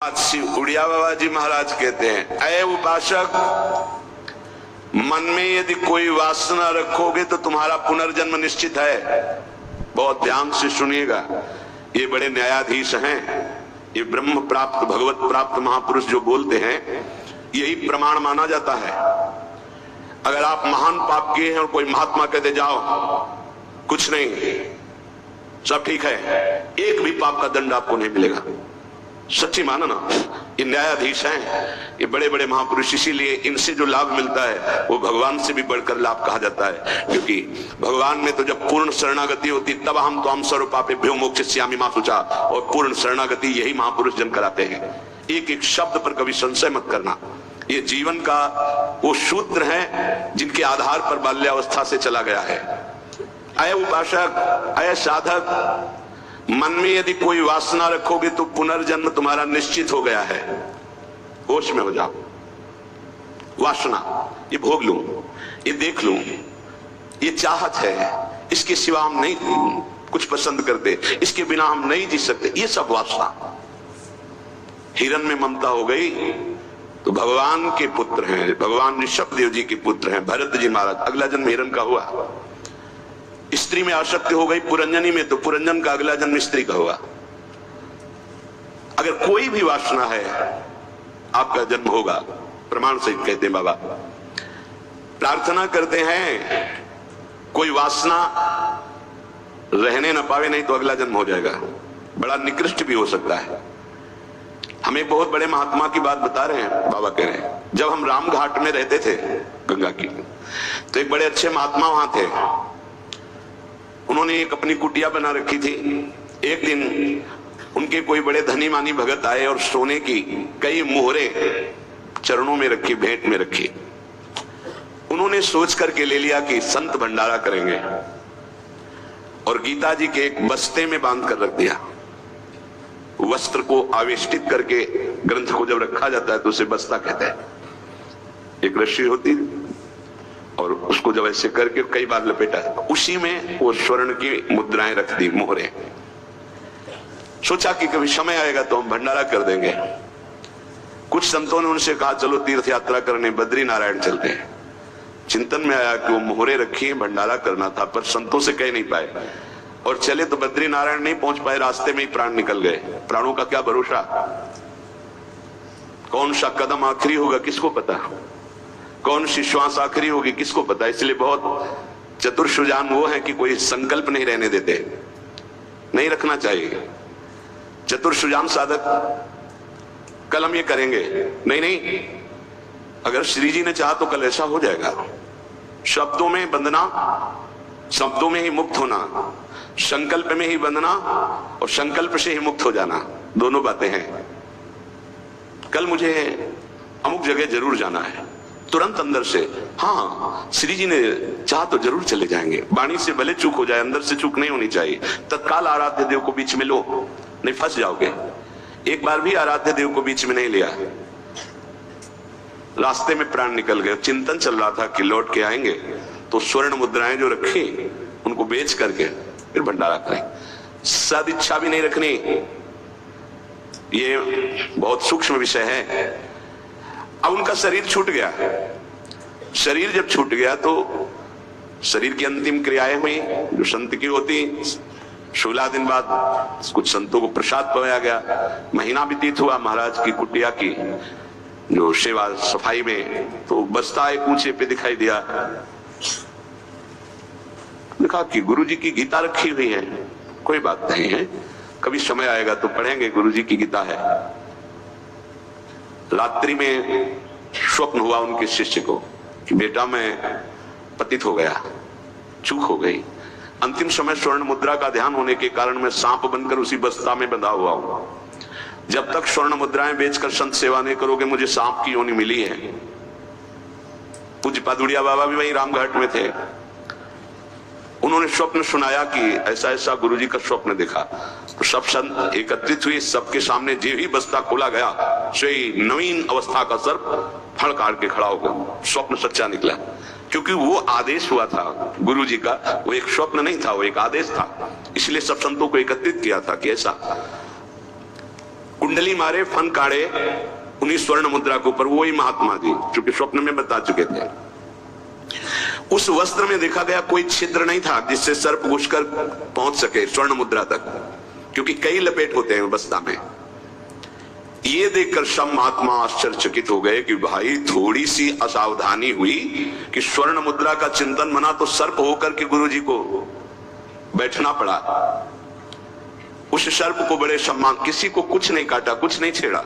श्री उड़िया बाबा जी महाराज कहते हैं, अय उपासक, मन में यदि कोई वासना रखोगे तो तुम्हारा पुनर्जन्म निश्चित है। बहुत ध्यान से सुनिएगा, ये बड़े न्यायाधीश हैं, ये ब्रह्म प्राप्त भगवत प्राप्त महापुरुष जो बोलते हैं यही प्रमाण माना जाता है। अगर आप महान पाप किए हैं और कोई महात्मा कहते जाओ कुछ नहीं सब ठीक है, एक भी पाप का दंड आपको नहीं मिलेगा। सच्ची मानो ना, ये न्यायाधीश हैं, ये बड़े बड़े महापुरुष, इसीलिए इनसे जो लाभ मिलता है वो भगवान से भी बढ़कर लाभ कहा जाता है। क्योंकि भगवान में तो जब पूर्ण शरणागति होती तब हम तो हम सर्वपापेभ्यो मोक्षयिष्यामि मा शुचा, और पूर्ण शरणागति यही महापुरुष जन कराते हैं। एक एक शब्द पर कभी संशय मत करना, ये जीवन का वो सूत्र है जिनके आधार पर बाल्यावस्था से चला गया है। अय उपासक, अय साधक, मन में यदि कोई वासना रखोगे तो पुनर्जन्म तुम्हारा निश्चित हो गया है। होश में हो जाओ। वासना, ये भोग लूं, ये देख लूं, ये चाहत है, इसके सिवा हम नहीं कुछ पसंद करते, इसके बिना हम नहीं जी सकते, ये सब वासना। हिरण में ममता हो गई तो भगवान के पुत्र हैं, भगवान ऋषभदेव जी के पुत्र हैं भरत जी महाराज, अगला जन्म हिरण का हुआ। स्त्री में आसक्ति हो गई पुरंजनी में तो पुरंजन का अगला जन्म स्त्री का हुआ। अगर कोई भी वासना है आपका जन्म होगा, प्रमाण सहित कहते हैं बाबा। प्रार्थना करते हैं कोई वासना रहने न पावे, नहीं तो अगला जन्म हो जाएगा, बड़ा निकृष्ट भी हो सकता है। हम एक बहुत बड़े महात्मा की बात बता रहे हैं, बाबा कह रहे हैं, जब हम राम घाट में रहते थे गंगा की, तो एक बड़े अच्छे महात्मा वहां थे। उन्होंने एक अपनी कुटिया बना रखी थी। एक दिन उनके कोई बड़े धनी मानी भगत आए और सोने की कई मोहरे चरणों में रखी, भेंट में रखी। उन्होंने सोच करके ले लिया कि संत भंडारा करेंगे, और गीता जी के एक बस्ते में बांध कर रख दिया। वस्त्र को आवेष्टित करके ग्रंथ को जब रखा जाता है तो उसे बस्ता कहते हैं। एक रस्सी होती और उसको जब ऐसे करके कई बार लपेटा, उसी में वो स्वर्ण की मुद्राएं रख दी, मोहरे। सोचा कि कभी समय आएगा तो हम भंडारा कर देंगे। कुछ संतों ने उनसे कहा चलो तीर्थ यात्रा करने बद्री नारायण चलते हैं। चिंतन में आया कि वो मोहरे रखी है, भंडारा करना था, पर संतों से कह नहीं पाए और चले तो बद्री नारायण नहीं पहुंच पाए, रास्ते में ही प्राण निकल गए। प्राणों का क्या भरोसा, कौन सा कदम आखिरी होगा किसको पता, कौन सी श्वास आखिरी होगी किसको पता। इसलिए बहुत चतुर सुजान वो है कि कोई संकल्प नहीं रहने देते, नहीं रखना चाहिए। चतुर सुजान साधक कल हम ये करेंगे, नहीं नहीं, अगर श्री जी ने चाहा तो कल ऐसा हो जाएगा। शब्दों में बंधना, शब्दों में ही मुक्त होना, संकल्प में ही बंधना और संकल्प से ही मुक्त हो जाना, दोनों बातें हैं। कल मुझे अमुक जगह जरूर जाना है, तुरंत अंदर से हाँ श्री जी ने चाहा तो जरूर चले जाएंगे। वाणी से भले चूक हो जाए, अंदर से चूक नहीं होनी चाहिए। तत्काल आराध्य देव को बीच में लो, नहीं फंस जाओगे। एक बार भी आराध्य देव को बीच में नहीं लिया, रास्ते में प्राण निकल गए। चिंतन चल रहा था कि लौट के आएंगे तो स्वर्ण मुद्राएं जो रखी उनको बेच करके फिर भंडारा करें। सद इच्छा भी नहीं रखनी, ये बहुत सूक्ष्म विषय है। अब उनका शरीर छूट गया। शरीर जब छूट गया तो शरीर की अंतिम क्रियाएं हुई जो संत की होती। 16 दिन बाद कुछ संतों को प्रसाद पवाया गया। महीना व्यतीत हुआ महाराज की कुटिया की जो सेवा सफाई में, तो बस्ता एक ऊंचे पे दिखाई दिया। देखा कि गुरु जी की गीता रखी हुई है। कोई बात नहीं है, कभी समय आएगा तो पढ़ेंगे, गुरु जी की गीता है। रात्रि में स्वप्न हुआ उनके शिष्य को कि बेटा मैं पतित हो गया, चूक हो गई। अंतिम समय स्वर्ण मुद्रा का ध्यान होने के कारण मैं सांप बनकर उसी बस्ता में बंधा हुआ हूं। जब तक स्वर्ण मुद्राएं बेचकर संत सेवा नहीं करोगे मुझे सांप की योनि मिली है। पूज्य पादुड़िया बाबा भी वहीं रामघाट में थे। उन्होंने स्वप्न सुनाया कि ऐसा ऐसा गुरुजी का स्वप्न देखा। तो सब संत एकत्रित हुए, सबके सामने जो ही बस्ता खोला गया सही नवीन अवस्था का सर्प फड़काड़ के खड़ा हो गया। स्वप्न सच्चा निकला, क्योंकि वो आदेश हुआ था गुरु जी का, वो एक स्वप्न नहीं था, वो एक आदेश था। इसलिए सब संतों को एकत्रित किया था कि ऐसा कुंडली मारे, फन काढ़े उन्हीं स्वर्ण मुद्रा के ऊपर, वही महात्मा जी क्योंकि स्वप्न में बता चुके थे। उस वस्त्र में देखा गया कोई छिद्र नहीं था जिससे सर्प घुसकर पहुंच सके स्वर्ण मुद्रा तक, क्योंकि कई लपेट होते हैं बस्ता में। ये देखकर सब महात्मा आश्चर्यचकित हो गए कि भाई थोड़ी सी असावधानी हुई कि स्वर्ण मुद्रा का चिंतन बना तो सर्प होकर के गुरुजी को बैठना पड़ा। उस सर्प को बड़े सम्मान, किसी को कुछ नहीं काटा, कुछ नहीं छेड़ा,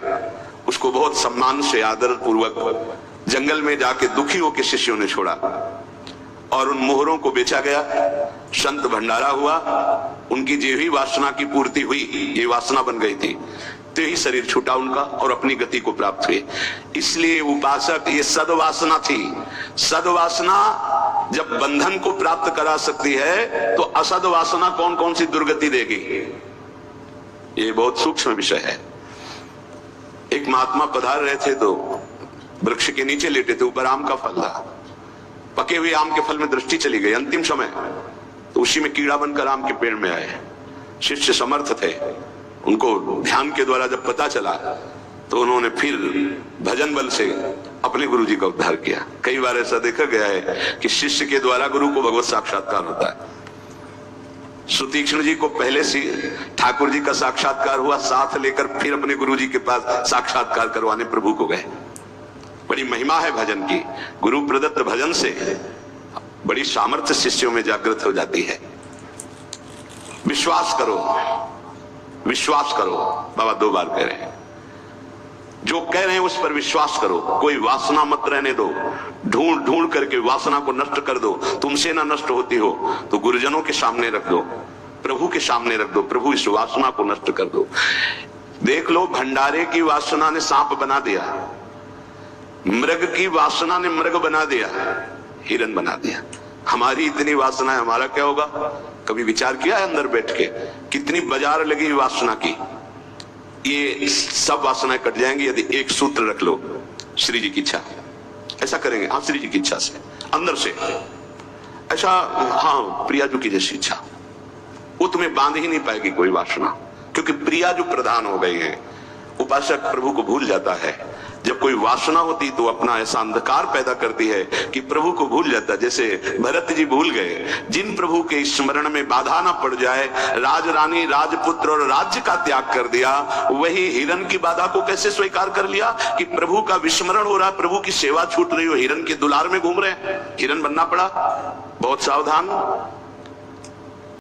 उसको बहुत सम्मान से आदर पूर्वक जंगल में जाके दुखी होकर शिष्यों ने छोड़ा और उन मोहरों को बेचा गया। संत भंडारा हुआ, उनकी जो ही वासना की पूर्ति हुई, ये वासना बन गई थी, तो ही शरीर छूटा उनका और अपनी गति को प्राप्त हुए। इसलिए उपासक, ये सद्वासना थी। सद्वासना जब बंधन को प्राप्त करा सकती है तो असद्वासना कौन कौन सी दुर्गति देगी, ये बहुत सूक्ष्म विषय है। एक महात्मा पधार रहे थे तो वृक्ष के नीचे लेटे थे, ऊपर आम का फल था। पके हुए आम के फल में दृष्टि चली गई, अंतिम समय तो उसी में कीड़ा बनकर आम के पेड़ में आए। शिष्य समर्थ थे, उनको ध्यान के द्वारा जब पता चला तो उन्होंने फिर भजन बल से अपने गुरु जी का उद्धार किया। कई बार ऐसा देखा गया है कि शिष्य के द्वारा गुरु को भगवत साक्षात्कार होता है। सुतीक्ष्ण जी को पहले से ठाकुर जी का साक्षात्कार हुआ, साथ लेकर फिर अपने गुरु जी के पास साक्षात्कार करवाने प्रभु को गए। बड़ी महिमा है भजन की। गुरु प्रदत्त भजन से बड़ी सामर्थ्य शिष्यों में जागृत हो जाती है। विश्वास करो, विश्वास करो, बाबा 2 बार कह रहे हैं। जो कह रहे हैं उस पर विश्वास करो, कोई वासना मत रहने दो, ढूंढ ढूंढ करके वासना को नष्ट कर दो। तुमसे ना नष्ट होती हो तो गुरुजनों के सामने रख दो, प्रभु के सामने रख दो, प्रभु इस वासना को नष्ट कर दो। देख लो, भंडारे की वासना ने सांप बना दिया, मृग की वासना ने मृग बना दिया, हिरन बना दिया। हमारी इतनी वासना है, हमारा क्या होगा? कभी विचार किया है अंदर बैठ के? कितनी बाजार लगी वासना की। ये सब वासनाएं कट जाएंगी यदि एक सूत्र रख लो, श्री जी की इच्छा। ऐसा करेंगे, हाँ श्री जी की इच्छा से, अंदर से ऐसा, हाँ प्रिया जी की जैसी इच्छा, वो तुम्हें बांध ही नहीं पाएगी कोई वासना, क्योंकि प्रिया जो प्रधान हो गई है। उपासक प्रभु को भूल जाता है। जब कोई वासना होती तो अपना ऐसा अंधकार पैदा करती है कि प्रभु को भूल जाता है। जैसे भरत जी भूल गए, जिन प्रभु के स्मरण में बाधा ना पड़ जाए, राज रानी राजपुत्र और राज्य का त्याग कर दिया। वही हिरन की बाधा को कैसे स्वीकार कर लिया कि प्रभु का विस्मरण हो रहा, प्रभु की सेवा छूट रही हो, हिरन के दुलार में घूम रहे हैं, हिरन बनना पड़ा। बहुत सावधान।